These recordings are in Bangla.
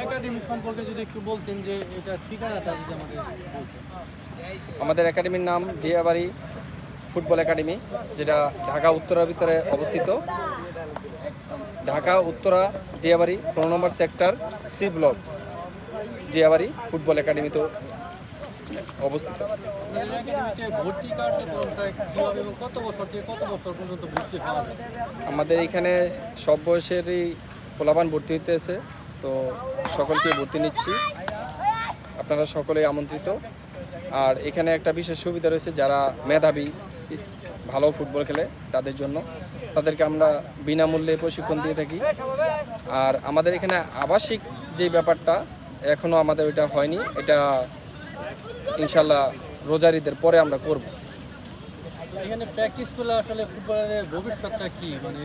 একাডেমি সম্পর্কে যদি একটু বলতেন যে এটা ঠিকানাটা যদি আমাদের বলতেন। আমাদের একাডেমির নাম ডিয়াবাড়ি ফুটবল একাডেমি, যেটা ঢাকা উত্তরার ভিতরে অবস্থিত। Dhaka Uttara Diabari 15 number sector, C block, Diabari football academy তো অবস্থিত। আপনাদের একাডেমিতে ভর্তি কার্যক্রমটা কীভাবে এবং কত বছর থেকে কত বছর পর্যন্ত ভর্তি হওয়া যায়? আমাদের এখানে সব বয়সেরই পোলাপান ভর্তি হইতেছে, তো সকলকে ভর্তি নিচ্ছি, আপনারা সকলেই আমন্ত্রিত। আর এখানে একটা বিশেষ সুবিধা রয়েছে, যারা মেধাবী ভালো ফুটবল খেলে তাদের জন্য, তাদেরকে আমরা বিনামূল্যে প্রশিক্ষণ দিয়ে থাকি। আর আমাদের এখানে আবাসিক যে ব্যাপারটা এখনও আমাদের ওইটা হয়নি, এটা ইনশাল্লাহ রোজার ঈদের পরে আমরা করব। এখানে প্র্যাকটিস করলে আসলে ফুটবলের ভবিষ্যৎটা কি, মানে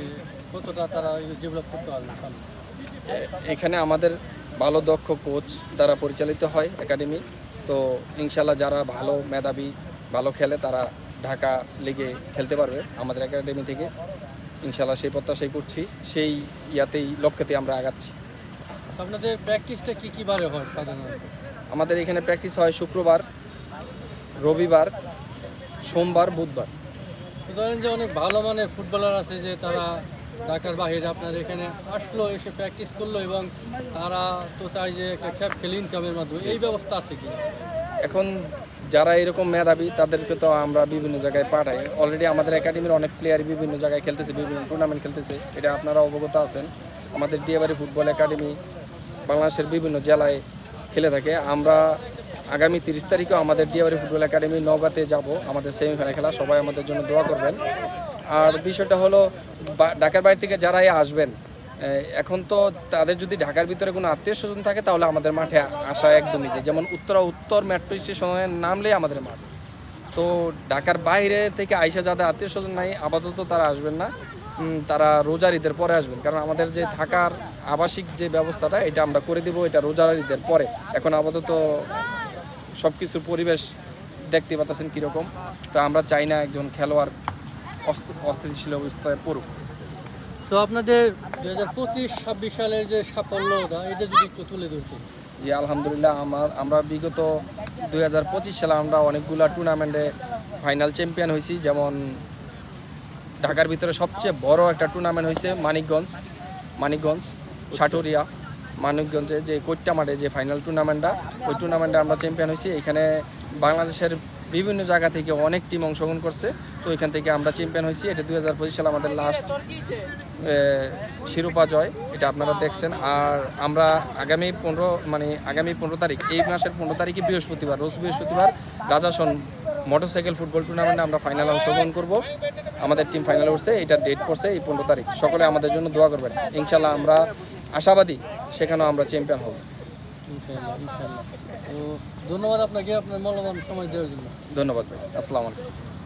কতটা তারা ডেভেলপ করতে পারবে সামনে? এখানে আমাদের ভালো দক্ষ কোচ দ্বারা পরিচালিত হয় একাডেমি, তো ইনশাল্লাহ যারা ভালো মেধাবী ভালো খেলে তারা ঢাকা লিগে খেলতে পারবে আমাদের একাডেমি থেকে। ইনশাল্লাহ সেই প্রত্যাশাই করছি, সেই লক্ষ্যতেই আমরা আগাচ্ছি। আপনাদের প্র্যাকটিসটা কী বারে হয় সাধারণত? আমাদের এখানে প্র্যাকটিস হয় শুক্রবার, রবিবার, সোমবার, বুধবার। ধরেন যে অনেক ভালো মানের ফুটবলার আছে যে তারা ঢাকার বাইরে আপনার এখানে আসলো, এসে প্র্যাকটিস করলো এবং তারা তো চায় যে একটা ক্যাপ খেলে ইনকামের মাধ্যমে, এই ব্যবস্থা আছে কি? এখন যারা এরকম মেধাবী তাদেরকে তো আমরা বিভিন্ন জায়গায় পাঠাই। অলরেডি আমাদের একাডেমির অনেক প্লেয়ার বিভিন্ন জায়গায় খেলতেছে, বিভিন্ন টুর্নামেন্ট খেলতেছে, এটা আপনারা অবগত আছেন। আমাদের ডিয়াবাড়ি ফুটবল একাডেমি বাংলাদেশের বিভিন্ন জেলায় খেলে থাকে। আমরা আগামী 30 তারিখেও আমাদের ডিয়াবাড়ি ফুটবল একাডেমি নওগাঁতে যাব, আমাদের সেমিফাইনাল খেলা, সবাই আমাদের জন্য দোয়া করবেন। আর বিষয়টা হলো ঢাকার বাইরে থেকে যারাই আসবেন, এখন তো তাদের যদি ঢাকার ভিতরে কোনো আত্মীয় স্বজন থাকে তাহলে আমাদের মাঠে আসা একদমই যে, যেমন উত্তর মেট্রো স্টেশনে নামলেই আমাদের মাঠ। তো ঢাকার বাইরে থেকে আইসা যাদের আত্মীয় স্বজন নাই আপাতত তারা আসবেন না, তারা রোজার ঈদের পরে আসবেন, কারণ আমাদের যে থাকার আবাসিক যে ব্যবস্থাটা এটা আমরা করে দিব, এটা রোজার ঈদের পরে। এখন আপাতত সব কিছুর পরিবেশ দেখতে পাচ্ছেন কীরকম, তো আমরা চাই না একজন খেলোয়াড় অস্থিতিশীল অবস্থায় পড়ুক। তো আপনাদের 2025-26 সালের যে সাফল্যটা এটা যদি একটু তুলে ধরছেন। জি আলহামদুলিল্লাহ, আমরা বিগত 2025 সালে আমরা অনেকগুলো টুর্নামেন্টে ফাইনাল চ্যাম্পিয়ন হয়েছি। যেমন ঢাকার ভিতরে সবচেয়ে বড় একটা টুর্নামেন্ট হয়েছে মানিকগঞ্জ সাটুরিয়া মানিকগঞ্জে যে কৈট্টা মাঠে যে ফাইনাল টুর্নামেন্টটা, ওই টুর্নামেন্টে আমরা চ্যাম্পিয়ন হয়েছি। এখানে বাংলাদেশের বিভিন্ন জায়গা থেকে অনেক টিম অংশগ্রহণ করছে, তো এখান থেকে আমরা চ্যাম্পিয়ন হয়েছি। এটা 2025 সালে আমাদের লাস্ট শিরোপা জয়, এটা আপনারা দেখছেন। আর আমরা আগামী 15 তারিখ, এই মাসের 15 তারিখে বৃহস্পতিবার, রোজ বৃহস্পতিবার রাজাসন মোটরসাইকেল ফুটবল টুর্নামেন্টে আমরা ফাইনাল অংশগ্রহণ করব। আমাদের টিম ফাইনাল উঠছে, এটা ডেট পড়ছে এই 15 তারিখ। সকলে আমাদের জন্য দোয়া করবেন, ইনশাল্লাহ আমরা আশাবাদী সেখানেও আমরা চ্যাম্পিয়ন হব। ইনশাআল্লাহ। তো ধন্যবাদ আপনাকে আপনার মূল্যবান সময় দেওয়ার জন্য। ধন্যবাদ ভাই, আসসালামু আলাইকুম।